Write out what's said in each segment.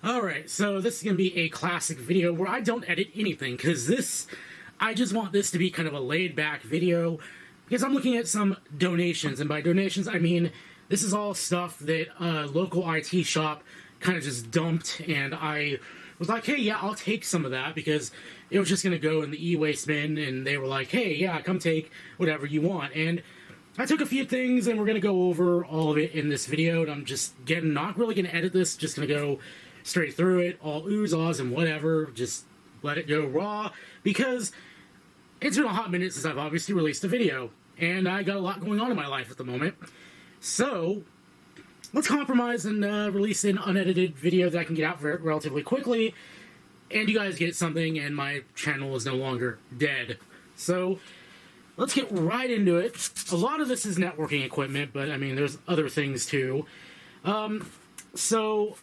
Alright, so this is going to be a classic video where I don't edit anything, because I just want this to be kind of a laid-back video, because I'm looking at some donations, and by donations I mean this is all stuff that a local IT shop kind of just dumped, and I was like, hey, yeah, I'll take some of that, because it was just going to go in the e-waste bin, and they were like, hey, yeah, come take whatever you want, and I took a few things, and we're going to go over all of it in this video, and I'm just not really going to edit this, just going to go straight through it, all oohs, ahs, and whatever, just let it go raw, because it's been a hot minute since I've obviously released a video, and I got a lot going on in my life at the moment. So, let's compromise and release an unedited video that I can get out relatively quickly, and you guys get something, and my channel is no longer dead. So, let's get right into it. A lot of this is networking equipment, but I mean, there's other things too. So,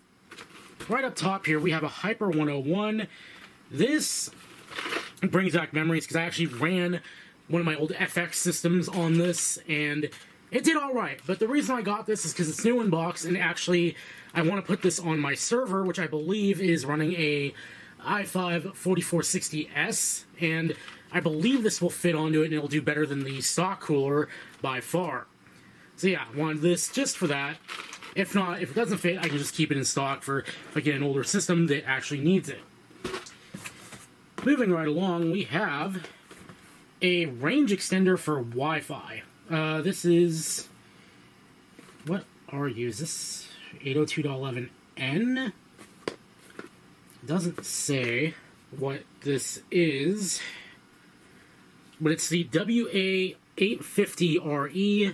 right up top here, we have a Hyper 101. This brings back memories because I actually ran one of my old FX systems on this, and it did alright. But the reason I got this is because it's new in box, and actually I want to put this on my server, which I believe is running a i5 4460S, and I believe this will fit onto it, and it'll do better than the stock cooler by far. So yeah, I wanted this just for that. If not, if it doesn't fit, I can just keep it in stock for if I get an older system that actually needs it. Moving right along, we have a range extender for Wi-Fi. This is... what are you? Is this 802.11n? Doesn't say what this is, but it's the WA850RE.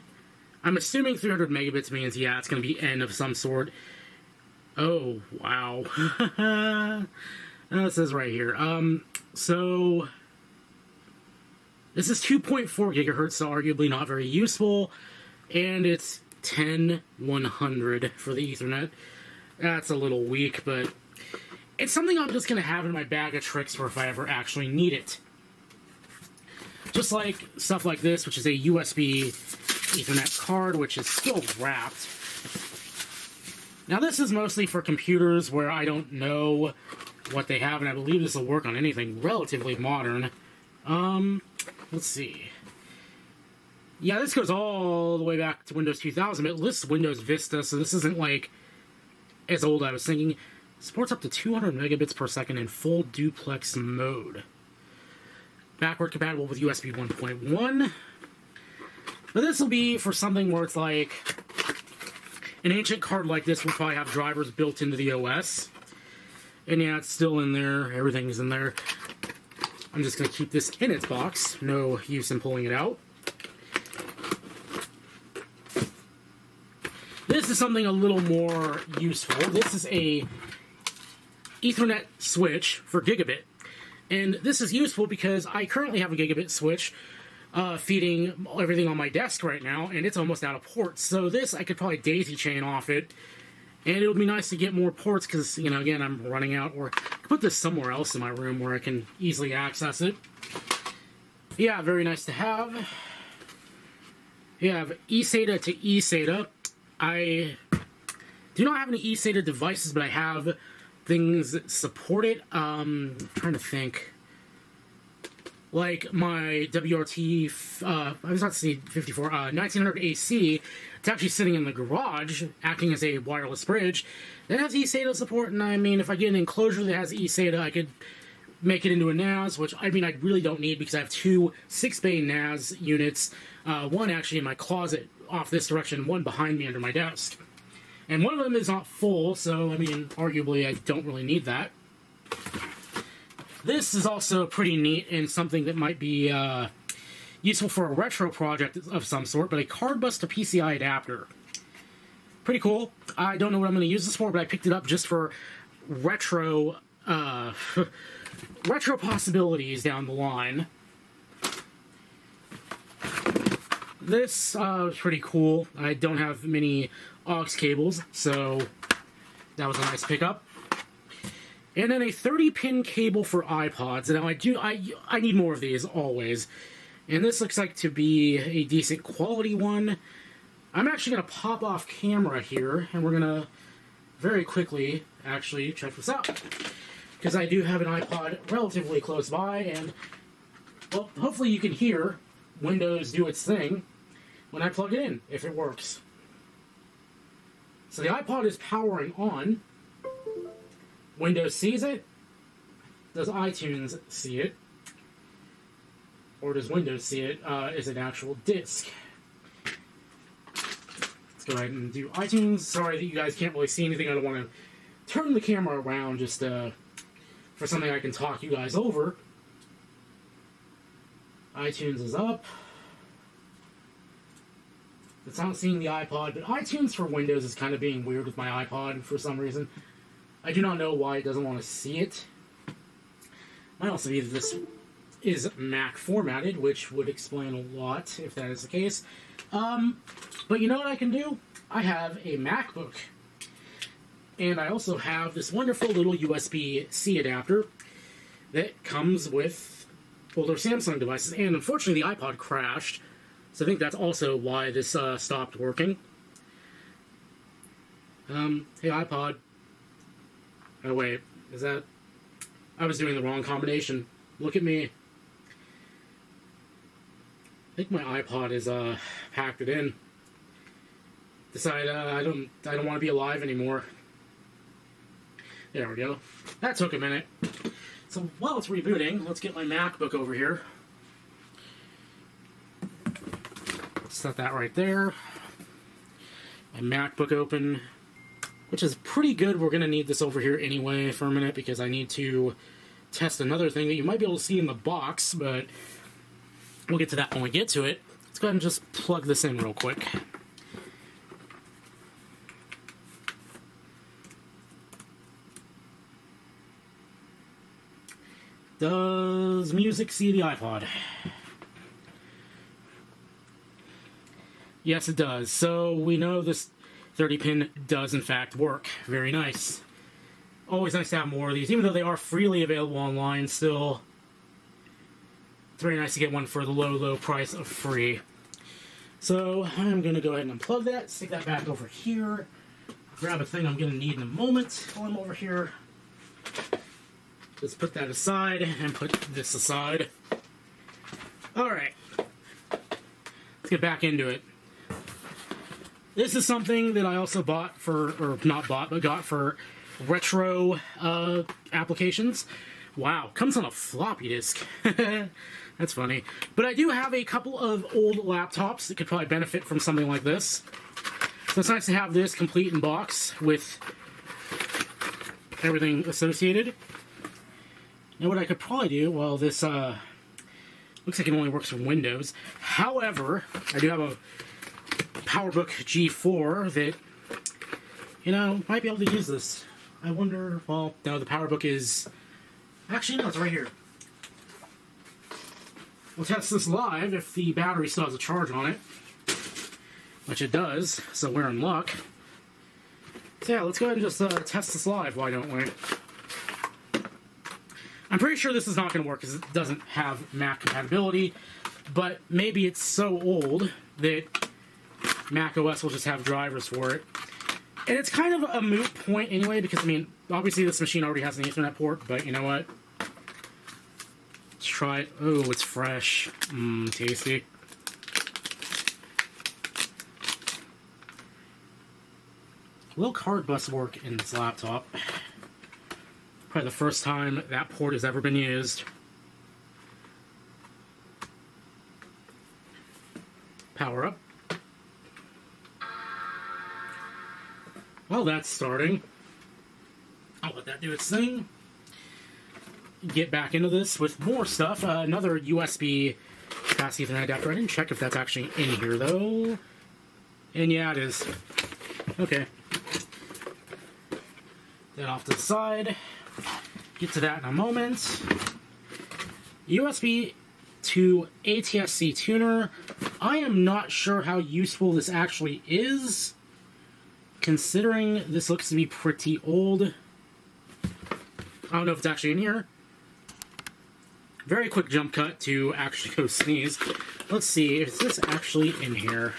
I'm assuming 300 megabits means, yeah, it's going to be N of some sort. Oh, wow. It says right here. So, this is 2.4 gigahertz, so arguably not very useful, and it's 10100 for the Ethernet. That's a little weak, but it's something I'm just going to have in my bag of tricks for if I ever actually need it. Just like stuff like this, which is a USB Ethernet card, which is still wrapped. Now this is mostly for computers where I don't know what they have, and I believe this will work on anything relatively modern. Let's see. Yeah, this goes all the way back to Windows 2000, but it lists Windows Vista, so this isn't like as old as I was thinking. Supports up to 200 megabits per second in full duplex mode. Backward compatible with USB 1.1. But this will be for something where it's like an ancient card like this will probably have drivers built into the OS. And yeah, it's still in there. Everything's in there. I'm just going to keep this in its box. No use in pulling it out. This is something a little more useful. This is a Ethernet switch for gigabit. And this is useful because I currently have a gigabit switch feeding everything on my desk right now, and it's almost out of ports. So this, I could probably daisy chain off it, and it would be nice to get more ports because, you know, again, I'm running out, or I could put this somewhere else in my room where I can easily access it. Yeah, very nice to have. You have eSATA to eSATA. I do not have any eSATA devices, but I have things that support it. I'm trying to think. Like my WRT, I was about to say 54, 1900 AC, it's actually sitting in the garage, acting as a wireless bridge. That has eSATA support, and I mean, if I get an enclosure that has eSATA, I could make it into a NAS, which, I mean, I really don't need because I have two 6-bay NAS units, one actually in my closet off this direction, one behind me under my desk. And one of them is not full, so, I mean, arguably I don't really need that. This is also pretty neat and something that might be useful for a retro project of some sort, but a card bus to PCI adapter. Pretty cool. I don't know what I'm going to use this for, but I picked it up just for retro, retro possibilities down the line. This is pretty cool. I don't have many aux cables, so that was a nice pickup. And then a 30-pin cable for iPods. Now I need more of these always. And this looks like to be a decent quality one. I'm actually going to pop off camera here, and we're going to very quickly actually check this out, because I do have an iPod relatively close by, and, well, hopefully you can hear Windows do its thing when I plug it in, if it works. So the iPod is powering on. Windows sees it. Does iTunes see it? Or does Windows see it as an actual disk? Let's go ahead and do iTunes. Sorry that you guys can't really see anything. I don't want to turn the camera around just for something I can talk you guys over. iTunes is up. It's not seeing the iPod, but iTunes for Windows is kind of being weird with my iPod for some reason. I do not know why it doesn't want to see it. Might also be that this is Mac formatted, which would explain a lot if that is the case. But you know what I can do? I have a MacBook. And I also have this wonderful little USB-C adapter that comes with older Samsung devices. And unfortunately, the iPod crashed. So I think that's also why this stopped working. Hey, iPod. Oh, wait. Is that... I was doing the wrong combination. Look at me. I think my iPod is packed it in. Decide I don't want to be alive anymore. There we go. That took a minute. So while it's rebooting, let's get my MacBook over here. Set that right there. My MacBook open, which is pretty good. We're going to need this over here anyway for a minute because I need to test another thing that you might be able to see in the box, but we'll get to that when we get to it. Let's go ahead and just plug this in real quick. Does music see the iPod? Yes, it does. So we know this 30-pin does in fact work. Very nice. Always nice to have more of these. Even though they are freely available online, still it's very nice to get one for the low, low price of free. So I'm going to go ahead and unplug that, stick that back over here, grab a thing I'm going to need in a moment while I'm over here. Just put that aside and put this aside. Alright. Let's get back into it. This is something that I also bought for, or not bought, but got for retro applications. Wow, comes on a floppy disk. That's funny. But I do have a couple of old laptops that could probably benefit from something like this. So it's nice to have this complete in box with everything associated. Now what I could probably do, well, this looks like it only works for Windows. However, I do have a PowerBook G4 that, you know, might be able to use this. I wonder, well, no, the PowerBook is, actually, no, it's right here. We'll test this live if the battery still has a charge on it, which it does, so we're in luck. So yeah, let's go ahead and just test this live, why don't we? I'm pretty sure this is not going to work because it doesn't have Mac compatibility, but maybe it's so old that Mac OS will just have drivers for it. And it's kind of a moot point anyway, because, I mean, obviously this machine already has an Ethernet port, but you know what? Let's try it. Oh, it's fresh. Tasty. Will card bus work in this laptop? Probably the first time that port has ever been used. Power up. Well, that's starting. I'll let that do its thing. Get back into this with more stuff. Another USB fast Ethernet adapter. I didn't check if that's actually in here, though. And yeah, it is. Okay. That off to the side. Get to that in a moment. USB to ATSC tuner. I am not sure how useful this actually is, considering this looks to be pretty old. I don't know if it's actually in here. Very quick jump cut to actually go sneeze. Let's see, is this actually in here?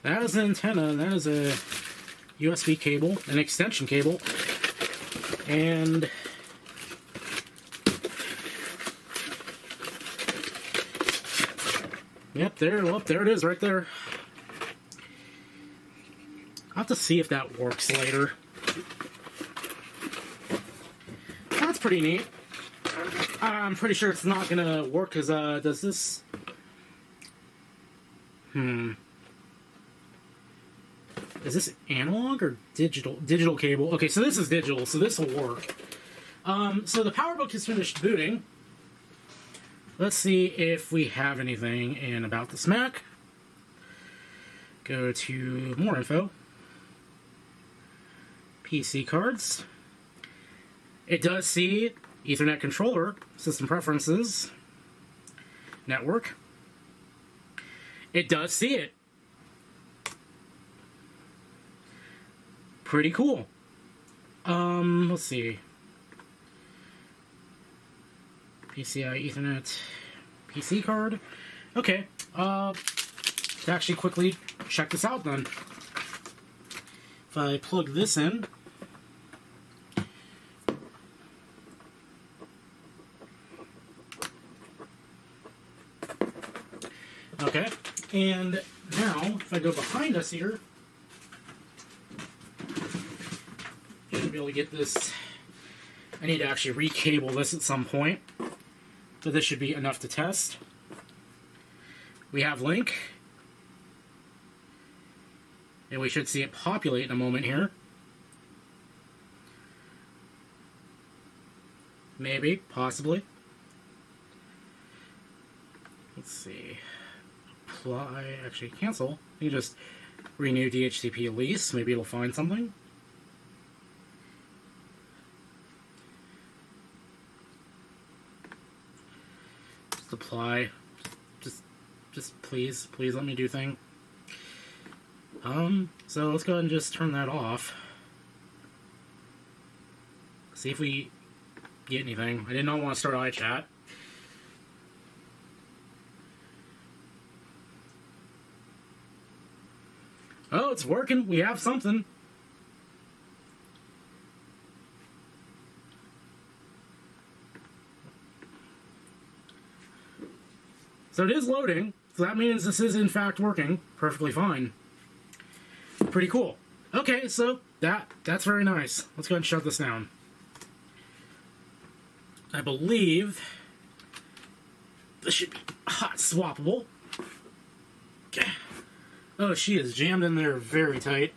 That is an antenna. That is a USB cable, an extension cable, and yep, there it is, right there. I'll have to see if that works later. That's pretty neat. I'm pretty sure it's not gonna work because does this? Is this analog or digital? Digital cable. Okay, so this is digital, so this will work. So the PowerBook is finished booting. Let's see if we have anything in About This Mac. Go to more info. PC cards. It does see Ethernet controller, system preferences, network. It does see it. Pretty cool. Let's see. PCI Ethernet PC card. Okay. To actually quickly check this out then. If I plug this in. Okay. And now, if I go behind us here, should be able to get this. I need to actually recable this at some point, but this should be enough to test. We have link, and we should see it populate in a moment here. Maybe, possibly. Let's see. Apply, actually cancel. You just renew DHCP lease. Maybe it'll find something. Just apply. Just please let me do thing. So let's go ahead and just turn that off. See if we get anything. I did not want to start iChat. Oh, it's working. We have something. So it is loading. So that means this is in fact working perfectly fine. Pretty cool. Okay, so that's very nice. Let's go ahead and shut this down. I believe this should be hot swappable. Okay. Oh, she is jammed in there very tight.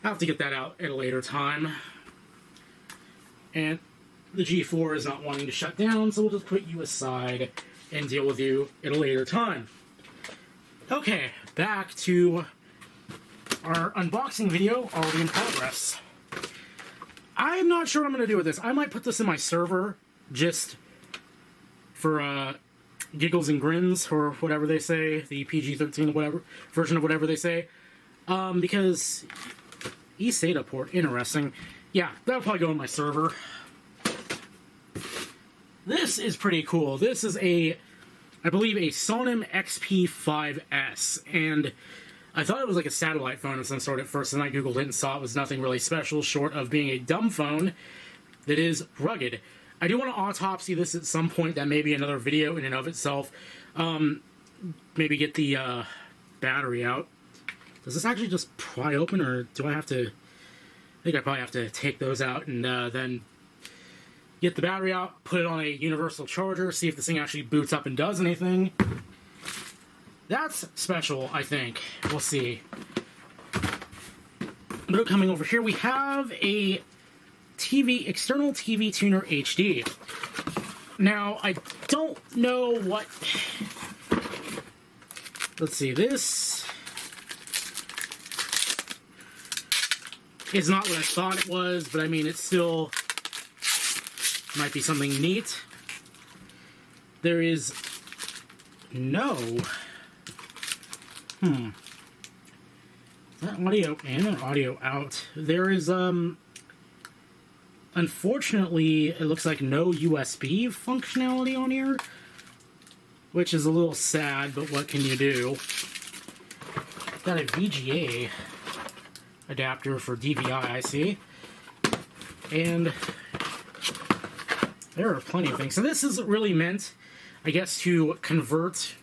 I'll have to get that out at a later time. And the G4 is not wanting to shut down, so we'll just put you aside and deal with you at a later time. Okay, back to our unboxing video already in progress. I'm not sure what I'm going to do with this. I might put this in my server just for giggles and grins, or whatever they say, the PG-13 whatever version of whatever they say, because eSATA port, interesting. Yeah, that'll probably go in my server. This is pretty cool. This is I believe a Sonim XP5S, and I thought it was like a satellite phone of some sort at first, and I googled it and saw it was nothing really special short of being a dumb phone that is rugged. I do want to autopsy this at some point. That may be another video in and of itself. Maybe get the battery out. Does this actually just pry open, or do I have to... I think I probably have to take those out and then get the battery out, put it on a universal charger, see if this thing actually boots up and does anything. That's special, I think. We'll see. But coming over here, we have a external TV tuner HD. Now, I don't know what... Let's see, this is not what I thought it was, but I mean, it still might be something neat. There is no... Is that audio in or audio out? There is, Unfortunately, it looks like no USB functionality on here, which is a little sad, but what can you do? Got a VGA adapter for DVI, I see. And there are plenty of things. So this is really meant, I guess, to convert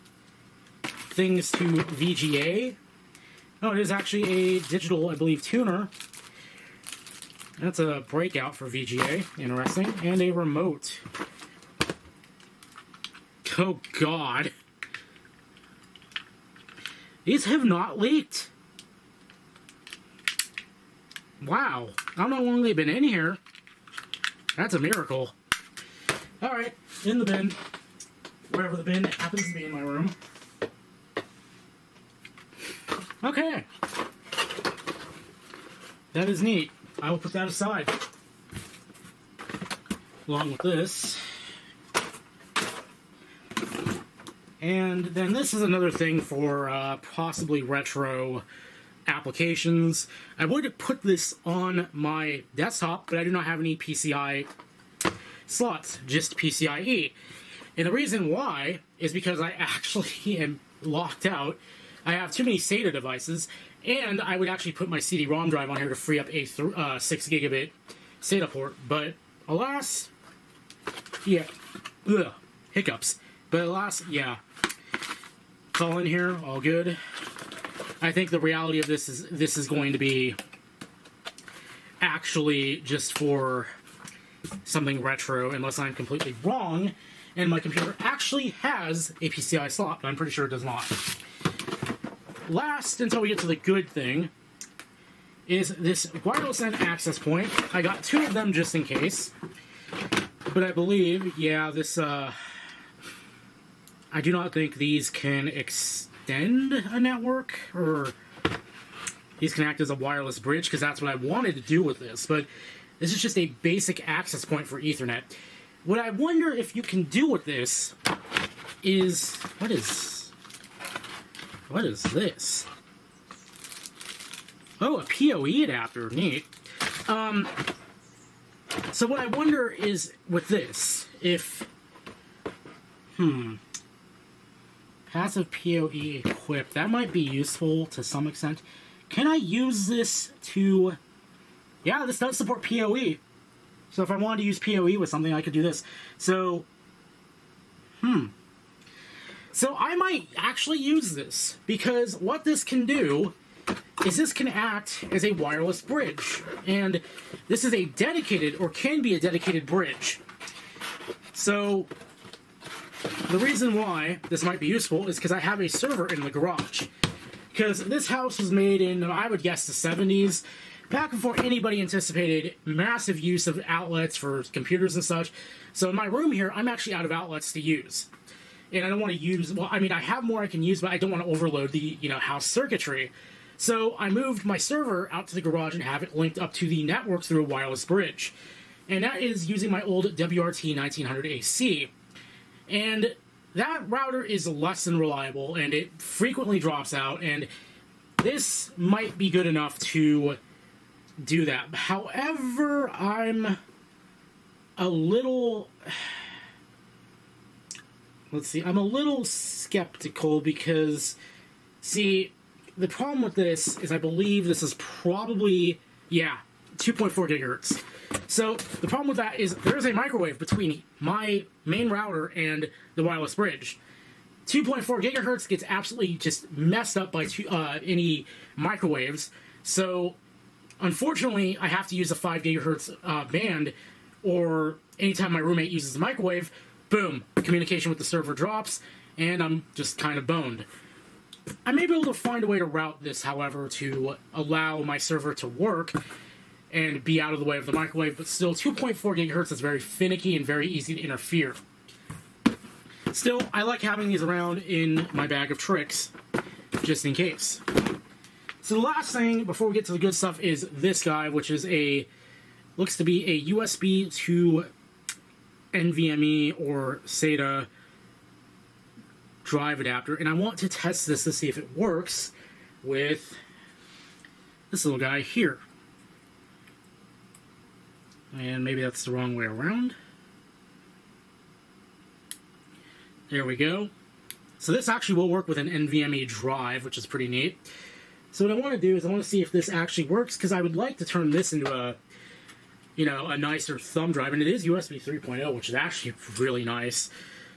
things to VGA. Oh, it is actually a digital, I believe, tuner. That's a breakout for VGA. Interesting. And a remote. Oh, God. These have not leaked. Wow. I don't know how long they've been in here. That's a miracle. Alright, in the bin. Wherever the bin happens to be in my room. Okay. That is neat. I will put that aside. Along with this. And then this is another thing for possibly retro applications. I would put this on my desktop, but I do not have any PCI slots, just PCIe. And the reason why is because I actually am locked out. I have too many SATA devices, and I would actually put my CD-ROM drive on here to free up a 6 gigabit SATA port, but alas, yeah, hiccups. But alas, yeah, it's all in here, all good. I think the reality of this is going to be actually just for something retro, unless I'm completely wrong, and my computer actually has a PCI slot, but I'm pretty sure it does not. Last, until we get to the good thing, is this wireless LAN access point. I got 2 of them just in case, but I believe, yeah, this, I do not think these can extend a network, or these can act as a wireless bridge, because that's what I wanted to do with this, but this is just a basic access point for Ethernet. What I wonder if you can do with this is, what is this? Oh, a PoE adapter, neat. So what I wonder is, with this, if, passive PoE equipped, that might be useful to some extent. Can I use this to, yeah, this does support PoE. So if I wanted to use PoE with something, I could do this. So, So I might actually use this, because what this can do is this can act as a wireless bridge. And this is a dedicated, or can be a dedicated bridge. So the reason why this might be useful is because I have a server in the garage. Because this house was made in, I would guess, the 70s, back before anybody anticipated massive use of outlets for computers and such. So in my room here, I'm actually out of outlets to use. And I don't want to use, well, I mean, I have more I can use, but I don't want to overload the, house circuitry. So I moved my server out to the garage and have it linked up to the network through a wireless bridge. And that is using my old WRT 1900 AC. And that router is less than reliable, and it frequently drops out, and this might be good enough to do that. However, I'm a little... Let's see, I'm a little skeptical because, see, the problem with this is I believe this is probably, 2.4 gigahertz. So the problem with that is there is a microwave between my main router and the wireless bridge. 2.4 gigahertz gets absolutely just messed up by any microwaves. So unfortunately, I have to use a 5 gigahertz band, or anytime my roommate uses the microwave, boom, communication with the server drops, and I'm just kind of boned. I may be able to find a way to route this, however, to allow my server to work and be out of the way of the microwave, but still, 2.4 gigahertz is very finicky and very easy to interfere. Still, I like having these around in my bag of tricks, just in case. So the last thing, before we get to the good stuff, is this guy, which is looks to be a USB to NVMe or SATA drive adapter, and I want to test this to see if it works with this little guy here. And maybe that's the wrong way around. There we go. So this actually will work with an NVMe drive, which is pretty neat. So what I want to do is I want to see if this actually works, because I would like to turn this into a, you know, a nicer thumb drive. And it is USB 3.0, which is actually really nice.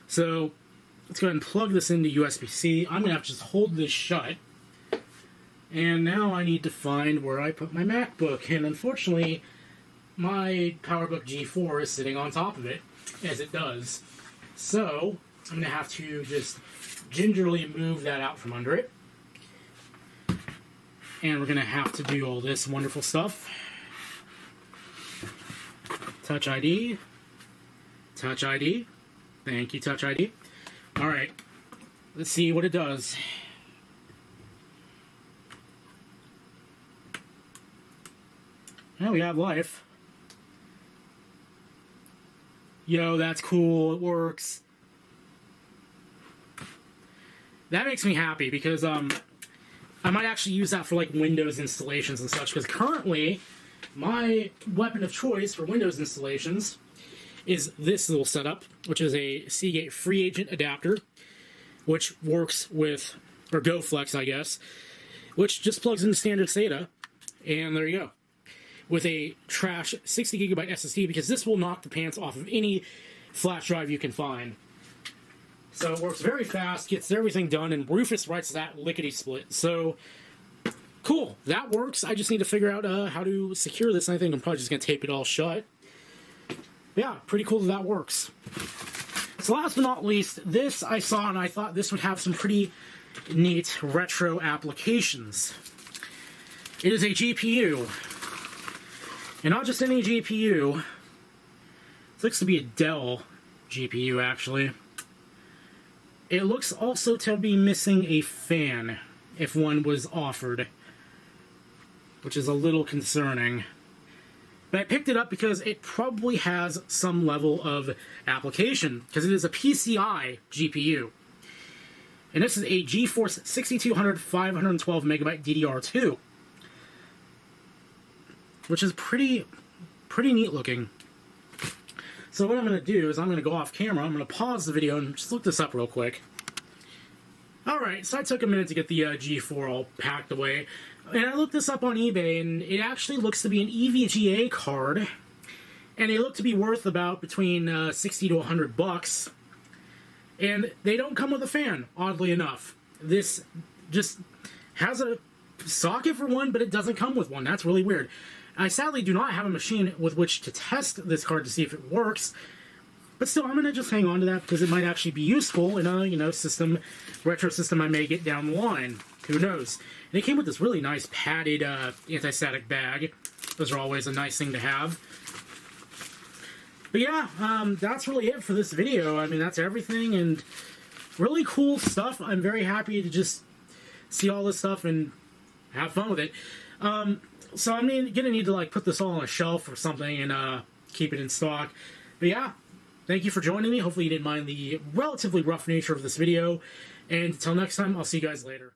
So let's go ahead and plug this into USB-C. I'm going to have to just hold this shut. And now I need to find where I put my MacBook. And unfortunately, my PowerBook G4 is sitting on top of it, as it does. So I'm going to have to just gingerly move that out from under it. And we're going to have to do all this wonderful stuff. Touch ID. Touch ID. Thank you, Touch ID. Alright, let's see what it does. Now we have life. Yo, that's cool, it works. That makes me happy, because I might actually use that for like Windows installations and such, because currently my weapon of choice for Windows installations is this little setup, which is a Seagate free agent adapter, which works with, or GoFlex, I guess, which just plugs into standard SATA, and there you go. With a trash 60GB SSD, because this will knock the pants off of any flash drive you can find. So it works very fast, gets everything done, and Rufus writes that lickety-split. So, cool, that works. I just need to figure out how to secure this, and I think I'm probably just going to tape it all shut. Yeah, pretty cool that works. So last but not least, this I saw and I thought this would have some pretty neat retro applications. It is a GPU. And not just any GPU. It looks to be a Dell GPU, actually. It looks also to be missing a fan, if one was offered, which is a little concerning. But I picked it up because it probably has some level of application, because it is a PCI GPU. And this is a GeForce 6200 512MB DDR2, which is pretty neat looking. So what I'm going to do is I'm going to go off camera, I'm going to pause the video and just look this up real quick. Alright, so I took a minute to get the G4 all packed away. And I looked this up on eBay, and it actually looks to be an EVGA card. And they look to be worth about between 60 to 100 bucks. And they don't come with a fan, oddly enough. This just has a socket for one, but it doesn't come with one. That's really weird. I sadly do not have a machine with which to test this card to see if it works. But still, I'm going to just hang on to that because it might actually be useful in a, retro system I may get down the line. Who knows? And it came with this really nice padded anti-static bag. Those are always a nice thing to have. But yeah, that's really it for this video. I mean, that's everything, and really cool stuff. I'm very happy to just see all this stuff and have fun with it. So I'm gonna need to like put this all on a shelf or something and keep it in stock. But yeah, thank you for joining me. Hopefully you didn't mind the relatively rough nature of this video. And until next time, I'll see you guys later.